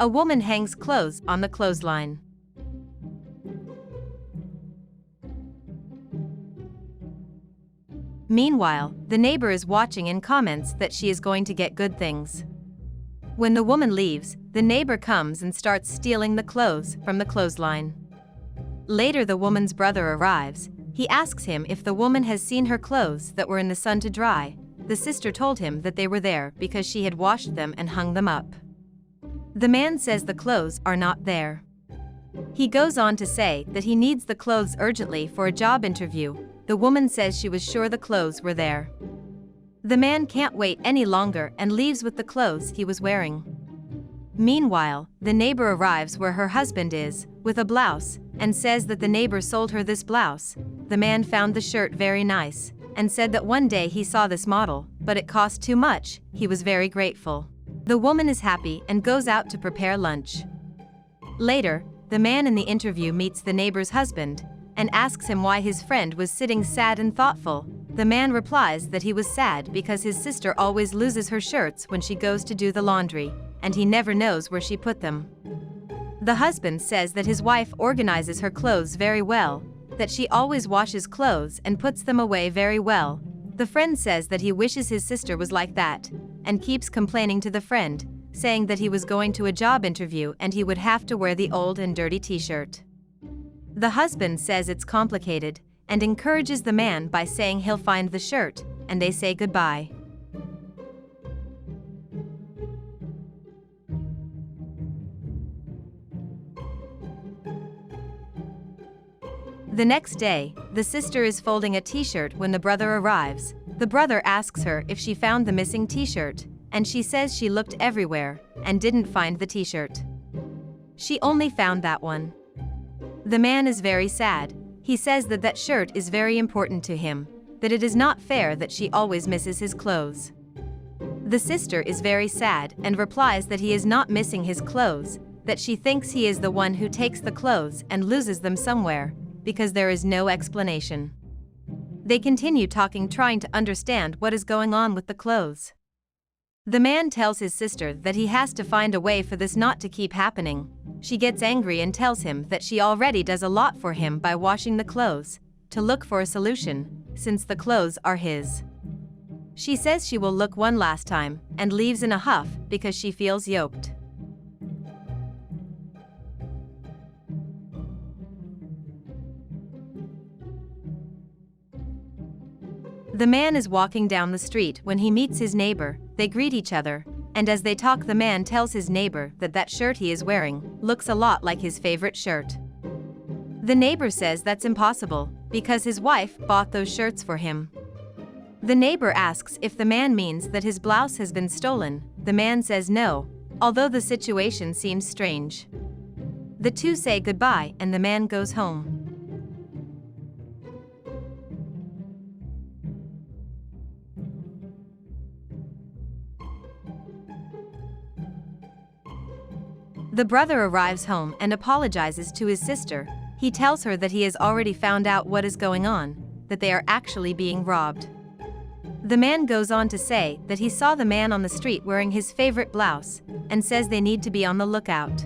A woman hangs clothes on the clothesline. Meanwhile, the neighbor is watching and comments that she is going to get good things. When the woman leaves, the neighbor comes and starts stealing the clothes from the clothesline. Later, the woman's brother arrives. He asks him if the woman has seen her clothes that were in the sun to dry. The sister told him that they were there because she had washed them and hung them up. The man says the clothes are not there. He goes on to say that he needs the clothes urgently for a job interview. The woman says she was sure the clothes were there. The man can't wait any longer and leaves with the clothes he was wearing. Meanwhile, the neighbor arrives where her husband is, with a blouse, and says that the neighbor sold her this blouse. The man found the shirt very nice, and said that one day he saw this model, but it cost too much. He was very grateful. The woman is happy and goes out to prepare lunch. Later, the man in the interview meets the neighbor's husband, and asks him why his friend was sitting sad and thoughtful. The man replies that he was sad because his sister always loses her shirts when she goes to do the laundry, and he never knows where she put them. The husband says that his wife organizes her clothes very well, that she always washes clothes and puts them away very well. The friend says that he wishes his sister was like that, and keeps complaining to the friend, saying that he was going to a job interview and he would have to wear the old and dirty t-shirt. The husband says it's complicated, and encourages the man by saying he'll find the shirt, and they say goodbye. The next day, the sister is folding a t-shirt when the brother arrives. The brother asks her if she found the missing t-shirt, and she says she looked everywhere, and didn't find the t-shirt. She only found that one. The man is very sad. He says that that shirt is very important to him, that it is not fair that she always misses his clothes. The sister is very sad and replies that he is not missing his clothes, that she thinks he is the one who takes the clothes and loses them somewhere, because there is no explanation. They continue talking, trying to understand what is going on with the clothes. The man tells his sister that he has to find a way for this not to keep happening. She gets angry and tells him that she already does a lot for him by washing the clothes, to look for a solution, since the clothes are his. She says she will look one last time, and leaves in a huff because she feels yoked. The man is walking down the street when he meets his neighbor. They greet each other, and as they talk, the man tells his neighbor that that shirt he is wearing looks a lot like his favorite shirt. The neighbor says that's impossible, because his wife bought those shirts for him. The neighbor asks if the man means that his blouse has been stolen. The man says no, although the situation seems strange. The two say goodbye and the man goes home. The brother arrives home and apologizes to his sister. He tells her that he has already found out what is going on, that they are actually being robbed. The man goes on to say that he saw the man on the street wearing his favorite blouse, and says they need to be on the lookout.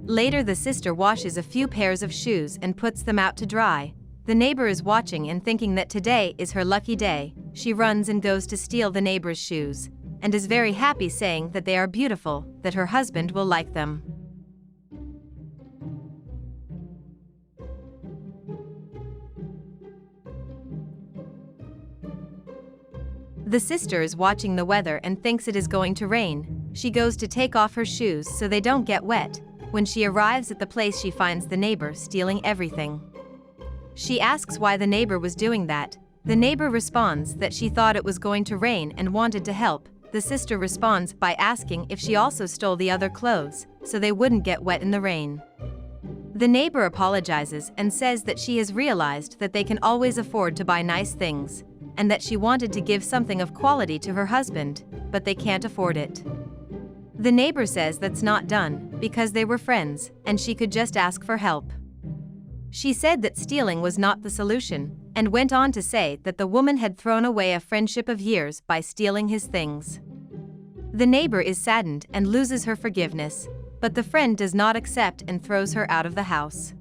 Later, the sister washes a few pairs of shoes and puts them out to dry. The neighbor is watching and thinking that today is her lucky day. She runs and goes to steal the neighbor's shoes, and is very happy, saying that they are beautiful, that her husband will like them. The sister is watching the weather and thinks it is going to rain. She goes to take off her shoes so they don't get wet. When she arrives at the place, she finds the neighbor stealing everything. She asks why the neighbor was doing that. The neighbor responds that she thought it was going to rain and wanted to help. The sister responds by asking if she also stole the other clothes, so they wouldn't get wet in the rain. The neighbor apologizes and says that she has realized that they can always afford to buy nice things, and that she wanted to give something of quality to her husband, but they can't afford it. The neighbor says that's not done, because they were friends, and she could just ask for help. She said that stealing was not the solution, and went on to say that the woman had thrown away a friendship of years by stealing his things. The neighbor is saddened and loses her forgiveness, But the friend does not accept and throws her out of the house.